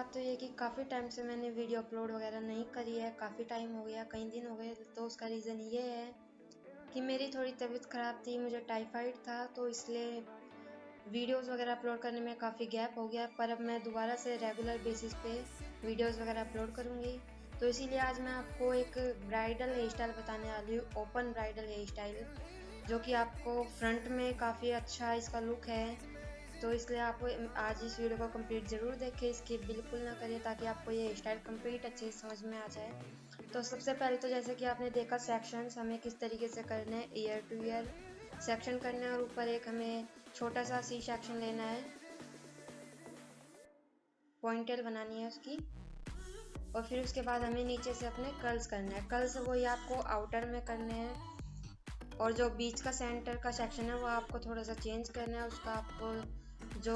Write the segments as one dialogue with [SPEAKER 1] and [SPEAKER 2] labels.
[SPEAKER 1] बात तो ये कि काफ़ी टाइम से मैंने वीडियो अपलोड वगैरह नहीं करी है, काफ़ी टाइम हो गया, कई दिन हो गए। तो उसका रीज़न ये है कि मेरी थोड़ी तबीयत ख़राब थी, मुझे टाइफाइड था, तो इसलिए वीडियोस वगैरह अपलोड करने में काफ़ी गैप हो गया। पर अब मैं दोबारा से रेगुलर बेसिस पे वीडियोस वगैरह अपलोड करूँगी। तो इसीलिए आज मैं आपको एक ब्राइडल हेयर स्टाइल बताने वाली हूँ, ओपन ब्राइडल हेयर स्टाइल, जो कि आपको फ्रंट में काफ़ी अच्छा इसका लुक है। तो इसलिए आप आज इस वीडियो को कंप्लीट ज़रूर देखें, स्किप बिल्कुल ना करिए, ताकि आपको ये हेयर स्टाइल कंप्लीट अच्छे से समझ में आ जाए। तो सबसे पहले तो जैसे कि आपने देखा सेक्शंस हमें किस तरीके से करने हैं, ईयर टू ईयर सेक्शन करना है और ऊपर एक हमें छोटा सा सी सेक्शन लेना है, पॉइंटेल बनानी है उसकी। और फिर उसके बाद हमें नीचे से अपने कर्ल्स करना है। कर्ल्स वही आपको आउटर में करने हैं और जो बीच का सेंटर का सेक्शन है वो आपको थोड़ा सा चेंज करना है, उसका आपको जो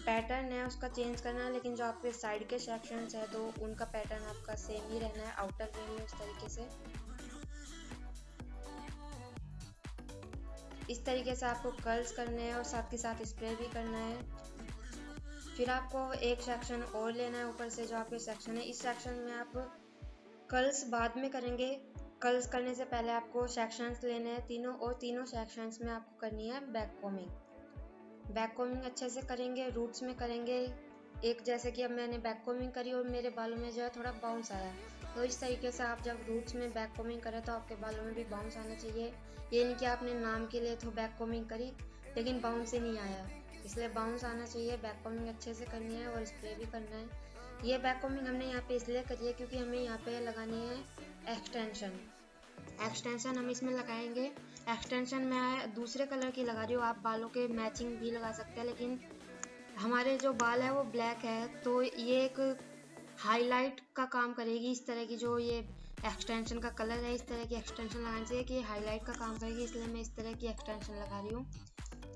[SPEAKER 1] पैटर्न है उसका चेंज करना है। लेकिन जो आपके साइड के सेक्शंस है तो उनका पैटर्न आपका सेम ही रहना है आउटर वे में। इस तरीके से आपको कर्ल्स करने हैं और साथ के साथ स्प्रे भी करना है। फिर आपको एक सेक्शन और लेना है ऊपर से, जो आपके सेक्शन है इस सेक्शन में आप कर्ल्स बाद में करेंगे। कर्ल्स करने से पहले आपको सेक्शंस लेने हैं तीनों, और तीनों सेक्शंस में आपको करनी है बैक कोमिंग। बैक कोमिंग अच्छे से करेंगे, रूट्स में करेंगे। एक जैसे कि अब मैंने बैक कोमिंग करी और मेरे बालों में जो है थोड़ा बाउंस आया, तो इस तरीके से आप जब रूट्स में बैक कोमिंग करें तो आपके बालों में भी बाउंस आना चाहिए। ये नहीं कि आपने नाम के लिए तो बैक कोमिंग करी लेकिन बाउंस ही नहीं आया, इसलिए बाउंस आना चाहिए। बैक कोमिंग अच्छे से करनी है और स्प्रे भी करना है। ये बैक कोमिंग हमने यहाँ पे इसलिए करी है क्योंकि हमें यहाँ पे लगानी है एक्सटेंशन। एक्सटेंशन हम इसमें लगाएंगे। एक्सटेंशन मैं दूसरे कलर की लगा रही हूँ, आप बालों के मैचिंग भी लगा सकते हैं, लेकिन हमारे जो बाल है वो ब्लैक है तो ये एक हाईलाइट का काम करेगी। इस तरह की जो ये एक्सटेंशन का कलर है, इस तरह की एक्सटेंशन लगाने से कि हाईलाइट का काम करेगी, इसलिए मैं इस तरह की एक्सटेंशन लगा रही हूँ।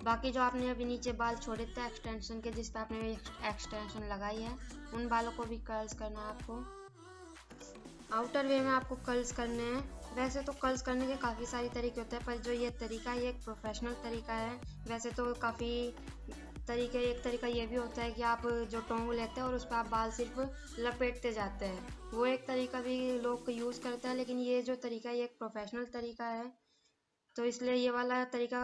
[SPEAKER 1] बाकी जो आपने अभी नीचे बाल छोड़े थे एक्सटेंशन के, जिस पर आपने एक्सटेंशन लगाई है, उन बालों को भी कर्ल्स करना है आपको। आउटर वे में आपको कर्ल्स करने हैं। वैसे तो कर्ल्स करने के काफ़ी सारे तरीके होते हैं, पर जो ये तरीका है ये एक प्रोफेशनल तरीका है। वैसे तो काफ़ी तरीके, एक तरीका ये भी होता है कि आप जो टोंग लेते हैं और उस पर आप बाल सिर्फ लपेटते जाते हैं, वो एक तरीका भी लोग यूज़ करते हैं। लेकिन ये जो तरीका है ये एक प्रोफेशनल तरीका है, तो इसलिए ये वाला तरीका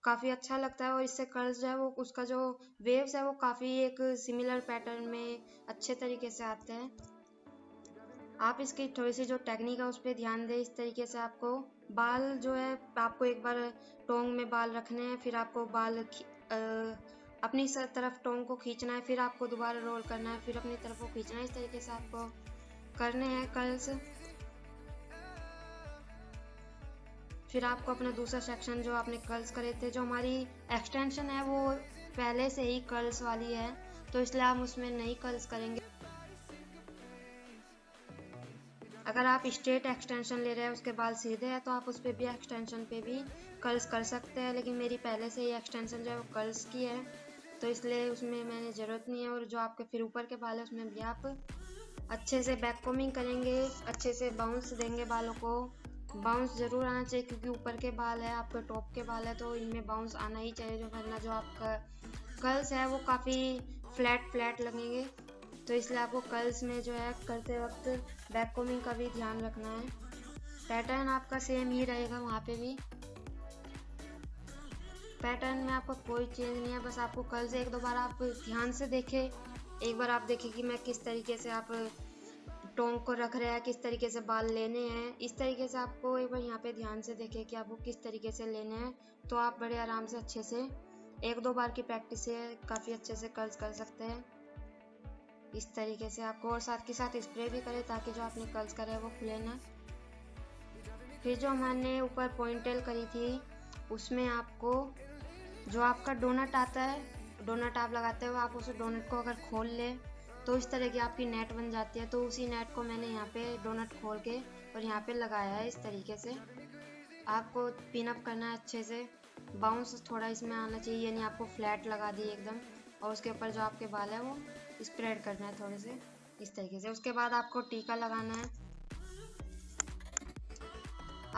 [SPEAKER 1] काफ़ी अच्छा लगता है। और इससे कर्ल्स जो है वो उसका जो वेव्स है वो काफ़ी एक सिमिलर पैटर्न में अच्छे तरीके से आते हैं। आप इसकी थोड़ी सी जो टेक्निक है उस पर ध्यान दें। इस तरीके से आपको बाल जो है, आपको एक बार टोंग में बाल रखने हैं, फिर आपको बाल अपनी तरफ टोंग को खींचना है, फिर आपको दोबारा रोल करना है, फिर अपनी तरफ को खींचना है। इस तरीके से आपको करने हैं कर्ल्स। फिर आपको अपना दूसरा सेक्शन जो आपने कर्ल्स करे थे, जो हमारी एक्सटेंशन है वो पहले से ही कर्ल्स वाली है, तो इसलिए हम उसमें नहीं कर्ल्स करेंगे। अगर आप स्ट्रेट एक्सटेंशन ले रहे हैं, उसके बाल सीधे हैं, तो आप उस पर भी एक्सटेंशन पे भी कर्ल्स कर सकते हैं। लेकिन मेरी पहले से ही एक्सटेंशन जो है वो कर्ल्स की है, तो इसलिए उसमें मैंने ज़रूरत नहीं है। और जो आपके फिर ऊपर के बाल है उसमें भी आप अच्छे से बैक कोमिंग करेंगे, अच्छे से बाउंस देंगे बालों को। बाउंस ज़रूर आना चाहिए क्योंकि ऊपर के बाल है, आपके टॉप के बाल है, तो इनमें बाउंस आना ही चाहिए, जो वरना जो आपका कर्ल्स है वो काफ़ी फ्लैट फ्लैट लगेंगे। तो इसलिए आपको कर्ल्स में जो है करते वक्त बैक कोमिंग का भी ध्यान रखना है। पैटर्न आपका सेम ही रहेगा, वहाँ पे भी पैटर्न में आपका कोई चेंज नहीं है। बस आपको कर्ल्स एक दो बार आप ध्यान से देखें, एक बार आप देखें कि मैं किस तरीके से आप टोंग को रख रहे हैं, किस तरीके से बाल लेने हैं। इस तरीके से आपको एक बार यहाँ पे ध्यान से देखें कि आपको किस तरीके से लेने हैं, तो आप बड़े आराम से अच्छे से एक दो बार की प्रैक्टिस से काफ़ी अच्छे से कर्ल्स कर सकते हैं। इस तरीके से आपको, और साथ के साथ स्प्रे भी करें ताकि जो आपने कर्ल्स करे वो खुले ना। फिर जो हमने ऊपर पॉइंटेल करी थी उसमें आपको जो आपका डोनट आता है, डोनट आप लगाते हो, आप उस डोनट को अगर खोल ले तो इस तरह की आपकी नेट बन जाती है। तो उसी नेट को मैंने यहाँ पे डोनट खोल के और यहाँ पे लगाया है। इस तरीके से आपको पिन अप करना है अच्छे से, बाउंस थोड़ा इसमें आना चाहिए, यानी आपको फ्लैट लगा दी एकदम। और उसके ऊपर जो आपके बाल है वो स्प्रेड करना है थोड़े से इस तरीके से। उसके बाद आपको टीका लगाना है।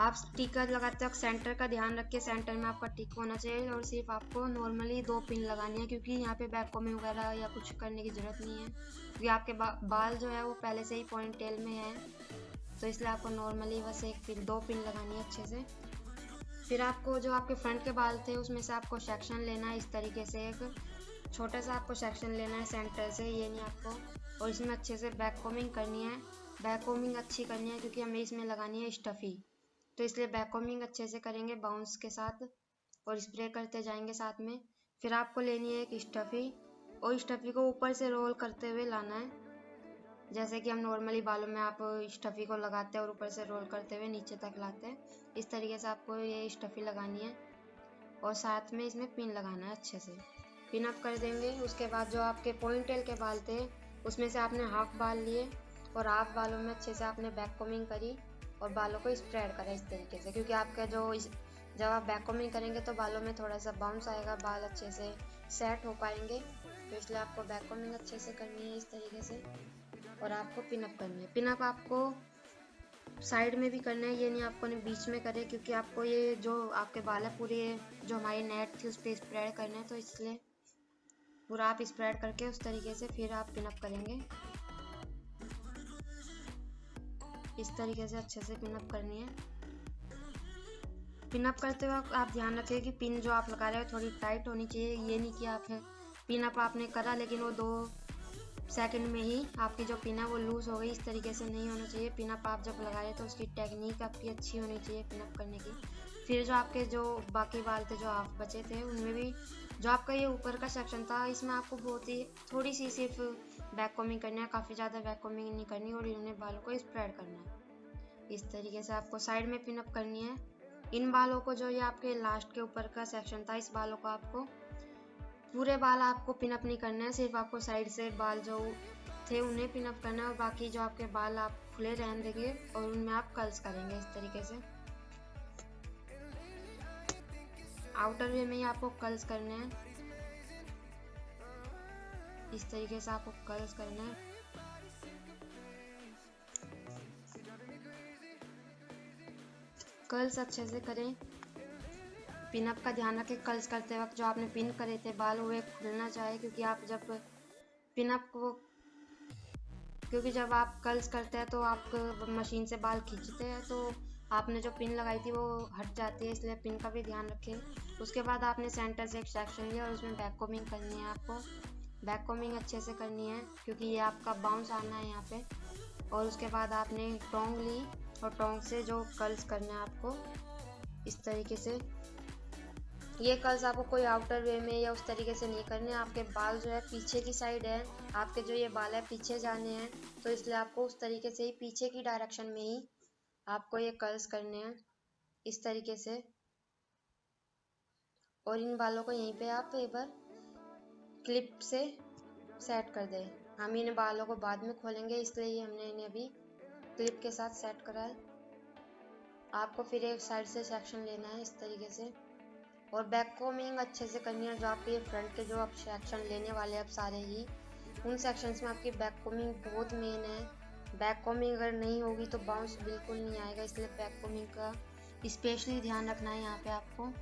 [SPEAKER 1] आप टिकर लगाते वक्त सेंटर का ध्यान रखिए, सेंटर में आपका टिक होना चाहिए। और सिर्फ आपको नॉर्मली 2 पिन लगानी है, क्योंकि यहाँ पे बैक कॉम्बिंग वगैरह या कुछ करने की ज़रूरत नहीं है, क्योंकि आपके बाल जो है वो पहले से ही पॉइंट टेल में है, तो इसलिए आपको नॉर्मली बस 1 पिन 2 पिन लगानी है अच्छे से। फिर आपको जो आपके फ्रंट के बाल थे उसमें से आपको सेक्शन लेना है इस तरीके से, एक छोटा सा आपको सेक्शन लेना है सेंटर से, ये नहीं आपको, और इसमें अच्छे से बैक कॉम्बिंग करनी है। बैक कॉम्बिंग अच्छी करनी है क्योंकि हमें इसमें लगानी है स्टफ़ी, तो इसलिए बैक कॉम्बिंग अच्छे से करेंगे बाउंस के साथ और स्प्रे करते जाएंगे साथ में। फिर आपको लेनी है एक स्टफ़ी, और स्टफ़ी को ऊपर से रोल करते हुए लाना है, जैसे कि हम नॉर्मली बालों में आप स्टफ़ी को लगाते हैं और ऊपर से रोल करते हुए नीचे तक लाते हैं, इस तरीके से आपको ये स्टफ़ी लगानी है। और साथ में इसमें पिन लगाना है, अच्छे से पिन अप कर देंगे। उसके बाद जो आपके पॉइंट टेल के बाल थे उसमें से आपने हाफ बाल लिए और हाफ बालों में अच्छे से आपने बैक कॉम्बिंग करी और बालों को स्प्रेड करा इस तरीके से, क्योंकि आपका जब आप बैक कॉम्बिंग करेंगे तो बालों में थोड़ा सा बाउंस आएगा, बाल अच्छे से सेट हो पाएंगे, तो इसलिए आपको बैक कॉम्बिंग अच्छे से करनी है इस तरीके से। और आपको पिन अप करनी है। पिन अप आपको साइड में भी करना है, ये नहीं आपको ने बीच में करे, क्योंकि आपको ये जो आपके बाल है पूरे जो हमारी नेट थी उस पर स्प्रेड करना है, तो इसलिए पूरा आप स्प्रेड करके उस तरीके से फिर आप पिन अप करेंगे। इस तरीके से अच्छे से पिन अप करनी है। पिन अप करते वक्त आप ध्यान रखिए कि पिन जो आप लगा रहे हो थोड़ी टाइट होनी चाहिए, ये नहीं कि आप पिन अप आपने करा लेकिन वो 2 सेकंड में ही आपकी जो पिन है वो लूज़ हो गई, इस तरीके से नहीं होना चाहिए। पिन अप आप जब लगा रहे तो उसकी टेक्निक आपकी अच्छी होनी चाहिए पिन अप करने की। फिर जो आपके जो बाकी बाल थे जो हाफ बचे थे उनमें भी जो आपका ये ऊपर का सेक्शन था इसमें आपको बहुत ही थोड़ी सी सिर्फ बैक कॉम्बिंग करनी है, काफ़ी ज़्यादा बैक कॉम्बिंग नहीं करनी, और इन्होंने बालों को स्प्रेड करना है। इस तरीके से आपको साइड में पिन अप करनी है। इन बालों को जो ये आपके लास्ट के ऊपर का सेक्शन था इस बालों को आपको पूरे बाल आपको पिन अप नहीं करना है, सिर्फ आपको साइड से बाल जो थे उन्हें पिन अप करना है, और बाकी जो आपके बाल आप खुले रहने देंगे और उनमें आप कर्ल्स करेंगे इस तरीके से। आउटर वे में ही आपको कर्ल्स करने हैं, इस तरीके से आपको कर्ल्स करना है। कर्ल्स अच्छे से करें, पिन अप का ध्यान रखें। कर्ल्स करते वक्त जो आपने पिन करे थे बाल वो खुलना चाहिए, क्योंकि आप जब पिन अप को जब आप कर्ल्स करते हैं तो आप मशीन से बाल खींचते हैं तो आपने जो पिन लगाई थी वो हट जाती है, इसलिए पिन का भी ध्यान रखें। उसके बाद आपने सेंटर से एक सेक्शन लिया और उसमें बैक कॉम्बिंग करनी है। आपको बैक कॉम्बिंग अच्छे से करनी है क्योंकि ये आपका बाउंस आना है यहाँ पे। और उसके बाद आपने टोंग ली और टोंग से जो कर्ल्स करना है आपको इस तरीके से। ये कर्ल्स आपको कोई आउटर वे में या उस तरीके से नहीं करने, आपके बाल जो है पीछे की साइड है, आपके जो ये बाल है पीछे जाने हैं, तो इसलिए आपको उस तरीके से ही पीछे की डायरेक्शन में ही आपको ये कर्ल्स करने हैं इस तरीके से। और इन बालों को यहीं पे आप एक बार क्लिप से सेट कर दें। हम इन बालों को बाद में खोलेंगे, इसलिए हमने इन्हें अभी क्लिप के साथ सेट करा है। आपको फिर एक साइड से सेक्शन लेना है इस तरीके से, और बैक कॉम्बिंग अच्छे से करनी है। जो आपके फ्रंट के जो आप सेक्शन लेने वाले हैं आप सारे ही, उन सेक्शंस में आपकी बैक कॉम्बिंग बहुत मेन है। बैक कॉम्बिंग अगर नहीं होगी तो बाउंस बिल्कुल नहीं आएगा, इसलिए बैक कॉम्बिंग का स्पेशली ध्यान रखना है यहाँ पे आपको।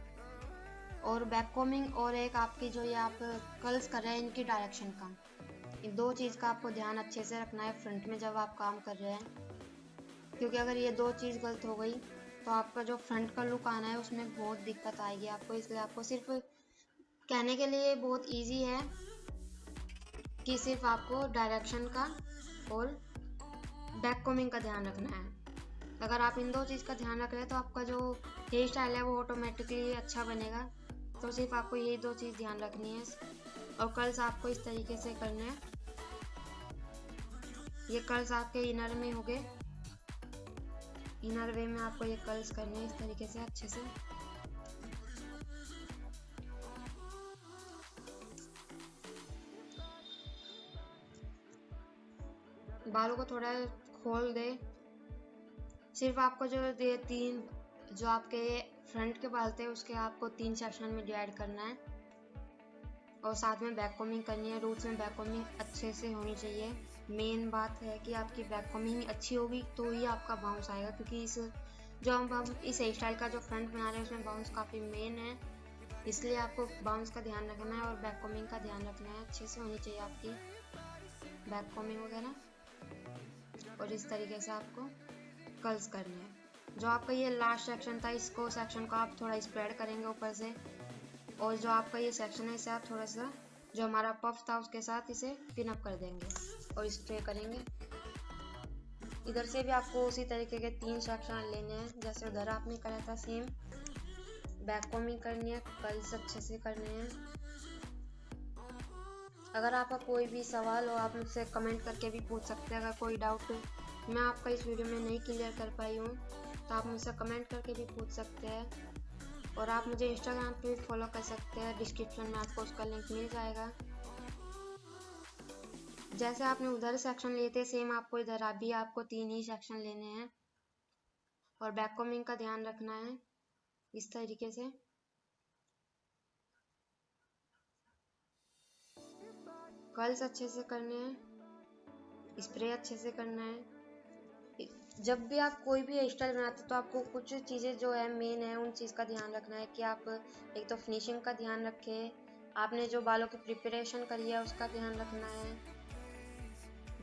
[SPEAKER 1] और बैक कॉम्बिंग और एक आपकी जो ये आप कर्ल्स कर रहे हैं इनकी डायरेक्शन का, इन 2 चीज़ का आपको ध्यान अच्छे से रखना है फ्रंट में जब आप काम कर रहे हैं, क्योंकि अगर ये 2 चीज़ गलत हो गई तो आपका जो फ्रंट का लुक आना है उसमें बहुत दिक्कत आएगी आपको। इसलिए आपको सिर्फ कहने के लिए बहुत इजी है कि सिर्फ आपको डायरेक्शन का और बैक कॉम्बिंग का ध्यान रखना है। अगर आप इन 2 चीज़ का ध्यान रख रहे हैं तो आपका जो हेयर स्टाइल है वो ऑटोमेटिकली अच्छा बनेगा। तो सिर्फ आपको यही 2 चीज़ ध्यान रखनी है। और कर्ल्स आपको इस तरीके से करना है। ये कर्ल्स आपके इनर में हो गए, इनर वे में आपको ये कर्ल्स करने हैं इस तरीके से अच्छे से। बालों को थोड़ा खोल दे। सिर्फ आपको जो ये 3 जो आपके फ्रंट के बाल थे उसके आपको 3 सेक्शन में डिवाइड करना है, और साथ में बैक कॉम्बिंग करनी है। रूट्स में बैक कॉम्बिंग अच्छे से होनी चाहिए। मेन बात है कि आपकी बैक कॉम्बिंग अच्छी होगी तो ही आपका बाउंस आएगा, क्योंकि इस जो हम इस हेयर स्टाइल का जो फ्रंट बना रहे हैं उसमें बाउंस काफ़ी मेन है, इसलिए आपको बाउंस का ध्यान रखना है और बैक कॉम्बिंग का ध्यान रखना है। अच्छे से होनी चाहिए आपकी बैक कॉम्बिंग वगैरह। और इस तरीके से आपको कर्ल्स करने हैं। जो आपका ये लास्ट सेक्शन था, इसको सेक्शन को आप थोड़ा स्प्रेड करेंगे ऊपर से, और जो आपका ये सेक्शन है इसे आप थोड़ा सा जो हमारा पफ था उसके साथ इसे पिन अप कर देंगे और स्प्रे करेंगे। इधर से भी आपको उसी तरीके के 3 सेक्शन लेने हैं जैसे उधर आपने करा था, सेम बैक कॉम्बिंग करनी है, कर्ल्स अच्छे से करने हैं। अगर आपका कोई भी सवाल हो आप मुझसे कमेंट करके भी पूछ सकते हैं। अगर कोई डाउट मैं आपका इस वीडियो में नहीं क्लियर कर पाई हूँ तो आप मुझसे कमेंट करके भी पूछ सकते हैं। और आप मुझे इंस्टाग्राम पे भी फॉलो कर सकते हैं, डिस्क्रिप्शन में आपको उसका लिंक मिल जाएगा। जैसे आपने उधर सेक्शन लिए थे सेम आपको इधर भी आपको 3 ही सेक्शन लेने हैं और बैक कॉम्बिंग का ध्यान रखना है इस तरीके से। कर्ल्स अच्छे से करने हैं, स्प्रे अच्छे से करना है। जब भी आप कोई भी हेयर स्टाइल बनाते तो आपको कुछ चीज़ें जो है मेन है उन चीज़ का ध्यान रखना है कि आप एक तो फिनिशिंग का ध्यान रखें, आपने जो बालों की प्रिपरेशन करी है उसका ध्यान रखना है,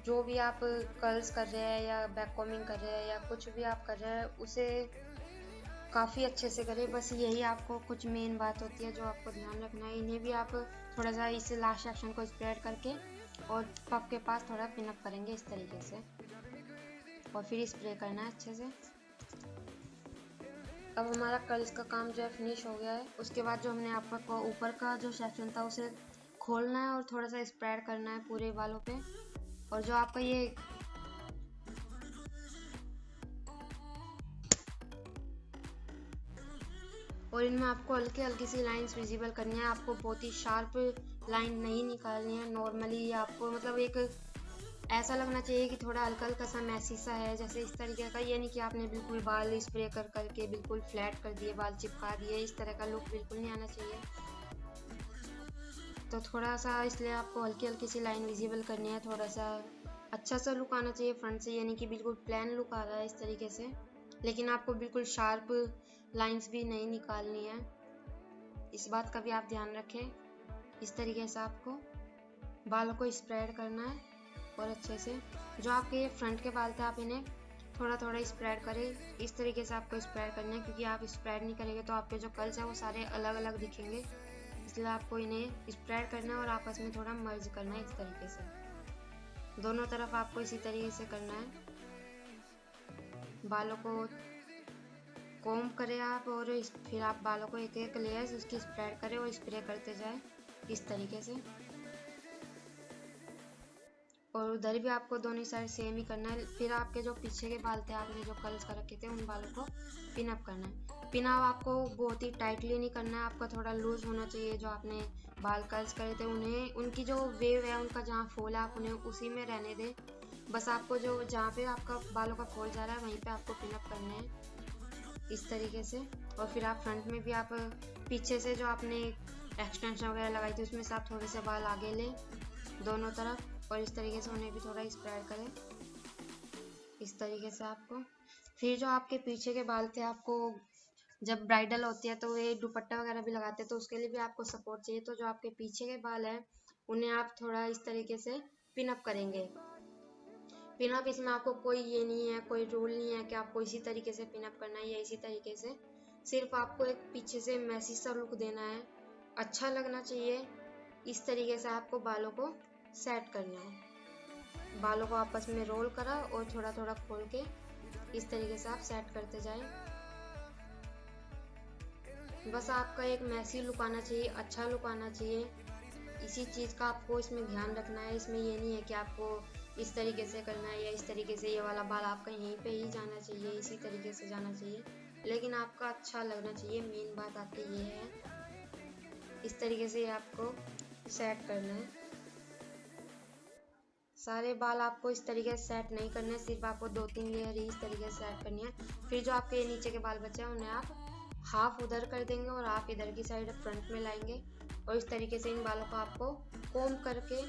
[SPEAKER 1] जो भी आप कर्ल्स कर रहे हैं या बैक कॉम्बिंग कर रहे हैं या कुछ भी आप कर रहे हैं उसे काफ़ी अच्छे से करें। बस यही आपको कुछ मेन बात होती है जो आपको ध्यान रखना है। इन्हें भी आप थोड़ा सा इस लास्ट सेक्शन को स्प्रेड करके और पफ के पास थोड़ा पिन अप करेंगे इस तरीके से और फिर स्प्रे करना है अच्छे से। अब हमारा कर्ल्स का काम जो है फिनिश हो गया है। उसके बाद जो हमने आपका ऊपर का जो सेक्शन था उसे खोलना है और थोड़ा सा स्प्रेड करना है पूरे बालों पे। और जो आपका ये और इनमें आपको हल्की हल्की सी लाइंस विजिबल करनी है, आपको बहुत ही शार्प लाइन नहीं निकालनी है। नॉर्मली आपको मतलब एक ऐसा लगना चाहिए कि थोड़ा हल्का हल्का सा मैसी सा है, जैसे इस तरीके का। ये नहीं कि आपने बिल्कुल बाल स्प्रे कर करके बिल्कुल फ्लैट कर दिए, बाल चिपका दिए, इस तरह का लुक बिल्कुल नहीं आना चाहिए। तो थोड़ा सा इसलिए आपको हल्की हल्की सी लाइन विजिबल करनी है, थोड़ा सा अच्छा सा लुक आना चाहिए फ्रंट से, यानी कि बिल्कुल प्लेन लुक आ रहा है इस तरीके से। लेकिन आपको बिल्कुल शार्प लाइंस भी नहीं निकालनी है, इस बात का भी आप ध्यान रखें। इस तरीके से आपको बालों को स्प्रेड करना है और अच्छे से जो आपके ये फ्रंट के बाल थे आप इन्हें थोड़ा थोड़ा स्प्रेड करें। इस तरीके से आपको स्प्रेड करना है, क्योंकि आप स्प्रेड नहीं करेंगे तो आपके जो कर्ल्स है वो सारे अलग अलग दिखेंगे, इसलिए आपको इन्हें स्प्रेड करना है और आपस में थोड़ा मर्ज करना है इस तरीके से। दोनों तरफ आपको इसी तरीके से करना है। बालों को कोम करें आप और फिर आप बालों को एक एक लेयर्स उसकी स्प्रेड करें और स्प्रे करते जाए इस तरीके से। और उधर भी आपको दोनों साइड सेम ही करना है। फिर आपके जो पीछे के बाल थे आपने जो कर्ल्स कर रखे थे उन बालों को पिन अप करना है। पिन अप आपको बहुत ही टाइटली नहीं करना है, आपका थोड़ा लूज होना चाहिए। जो आपने बाल कर्ल्स करे थे उन्हें उनकी जो वेव है उनका जहाँ फॉल है आप उन्हें उसी में रहने दें। बस आपको जो जहाँ पे आपका बालों का फॉल जा रहा है वहीं पे आपको पिन अप करना है इस तरीके से। और फिर आप फ्रंट में भी आप पीछे से जो आपने एक्सटेंशन वगैरह लगाई थी उसमें से आप थोड़े से बाल आगे लें दोनों तरफ और इस तरीके से उन्हें भी थोड़ा स्प्रेड करें इस तरीके से आपको। फिर जो आपके पीछे के बाल थे आपको जब ब्राइडल होती है तो ये दुपट्टा वगैरह भी लगाते हैं तो उसके लिए भी आपको सपोर्ट चाहिए। तो जो आपके पीछे के बाल हैं उन्हें आप थोड़ा इस तरीके से पिन अप करेंगे। पिन अप इसमें आपको कोई ये नहीं है, कोई रूल नहीं है कि आपको इसी तरीके से पिन अप करना है या इसी तरीके से, सिर्फ आपको एक पीछे से मैसी सा लुक देना है, अच्छा लगना चाहिए। इस तरीके से आपको बालों को सेट करना है। बालों को आपस में रोल करा और थोड़ा थोड़ा खोल के इस तरीके से आप सेट करते जाएं। बस आपका एक मैसी लुक आना चाहिए, अच्छा लुक आना चाहिए, इसी चीज़ का आपको इसमें ध्यान रखना है। इसमें ये नहीं है कि आपको इस तरीके से करना है या इस तरीके से ये वाला बाल आपका यहीं पे ही जाना चाहिए, इसी तरीके से जाना चाहिए, लेकिन आपका अच्छा लगना चाहिए। मेन बात आपकी ये है, इस तरीके से आपको सेट करना है। सारे बाल आपको इस तरीके से सेट नहीं करने, सिर्फ आपको 2-3 लेयर ही इस तरीके से सेट करनी है। फिर जो आपके नीचे के बाल बचे हैं उन्हें आप हाफ उधर कर देंगे और आप इधर की साइड फ्रंट में लाएंगे और इस तरीके से इन बालों को आपको कोम करके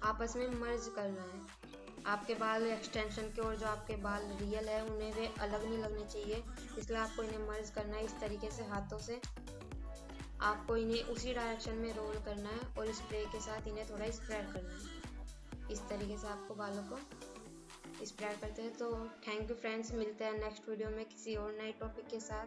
[SPEAKER 1] आपस में मर्ज करना है। आपके बाल एक्सटेंशन के और जो आपके बाल रियल है उन्हें वे अलग नहीं लगने चाहिए, इसलिए आपको इन्हें मर्ज करना है इस तरीके से हाथों से। आपको इन्हें उसी डायरेक्शन में रोल करना है और स्प्रे के साथ इन्हें थोड़ा स्प्रेड करना है। इस तरीके से आपको बालों को स्प्रेड करते हैं। तो थैंक यू फ्रेंड्स, मिलते हैं नेक्स्ट वीडियो में किसी और नए टॉपिक के साथ।